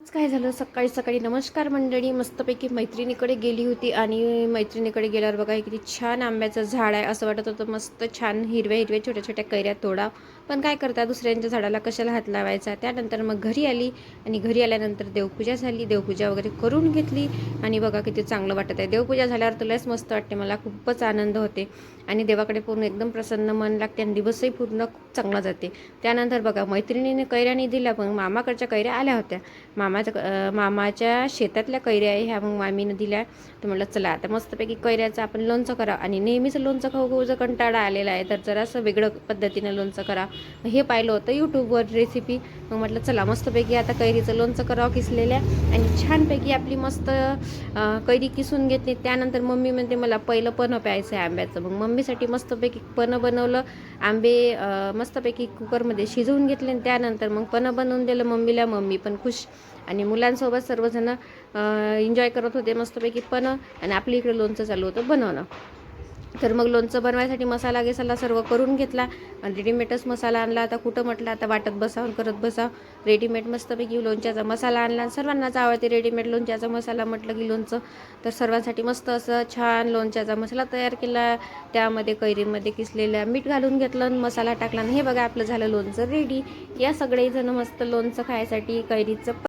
आज काय झालं, सकाळी सकाळी नमस्कार मंडळी, मस्तपैकी मैत्रिणीकडे गेली होती आणि मैत्रिणीकडे गेल्यावर बघा किती छान आंब्याचं झाड आहे. असं वाटत होतं मस्त छान हिरव्या हिरव्या छोट्या छोट्या कैऱ्या तोडा, पण काय करता, दुसऱ्यांच्या झाडाला कशाला हात लावायचा. त्यानंतर मग घरी आली आणि घरी आल्यानंतर देवपूजा झाली, देवपूजा वगैरे करून घेतली आणि बघा किती चांगलं वाटत आहे. देवपूजा झाल्यावर तुलाच मस्त वाटते, मला खूपच आनंद होते आणि देवाकडे पूर्ण एकदम प्रसन्न मन लागते आणि दिवसही पूर्ण खूप चांगला जाते. त्यानंतर बघा मैत्रिणीने कैऱ्याने दिल्या, पण मामाकडच्या कैऱ्या आल्या होत्या. मामाच्या शेतातल्या कैऱ्या आहे ह्या, मग मामीनं दिल्या. तर म्हटलं चला आता मस्तपैकी कैऱ्याचं आपण लोणचं करा. आणि नेहमीच लोणचं खाऊ खाऊ जर कंटाळा आलेला आहे, तर जरासं वेगळं पद्धतीनं लोणचं करा. हे पाहिलं होतं यूट्यूबवर रेसिपी, मग म्हटलं चला मस्तपैकी आता कैरीचं लोणचं करावं किसलेल्या. आणि छानपैकी आपली मस्त कैरी किसून घेतली. त्यानंतर मम्मी म्हणते मला पहिलं पन्हं प्यायचं आहे आंब्याचं. मग मम्मीसाठी मस्तपैकी पन्हं बनवलं. आंबे मस्तपैकी कुकरमध्ये शिजवून घेतले आणि त्यानंतर मग पन्हं बनवून दिलं मम्मीला. मम्मी पण खुश आणि मुलांसोबत सर्वजण एन्जॉय करत होते मस्तपैकी पन्हं. आणि आपल्या इकडे लोणचं चालू होतं बनवणं. तर मग लोणचं बनवायसाठी मसाला गेसाला सर्व करून घेतला आणि रेडीमेडच मसाला आणला. आता कुठं म्हटलं आता वाटत बसावून करत बसा, रेडीमेड मस्तपैकी लोणच्याचा मसाला आणला. सर्वांनाच आवडते रेडीमेड लोणच्याचा मसाला म्हटलं की लोणचं. तर सर्वांसाठी मस्त असं छान लोणच्याचा मसाला तयार केला. त्यामध्ये कैरीमध्ये किसलेल्या मीठ घालून घेतलं आणि मसाला टाकला आणि हे बघा आपलं झालं लोणचं रेडी. या सगळेजण मस्त लोणचं खायसाठी कैरीचं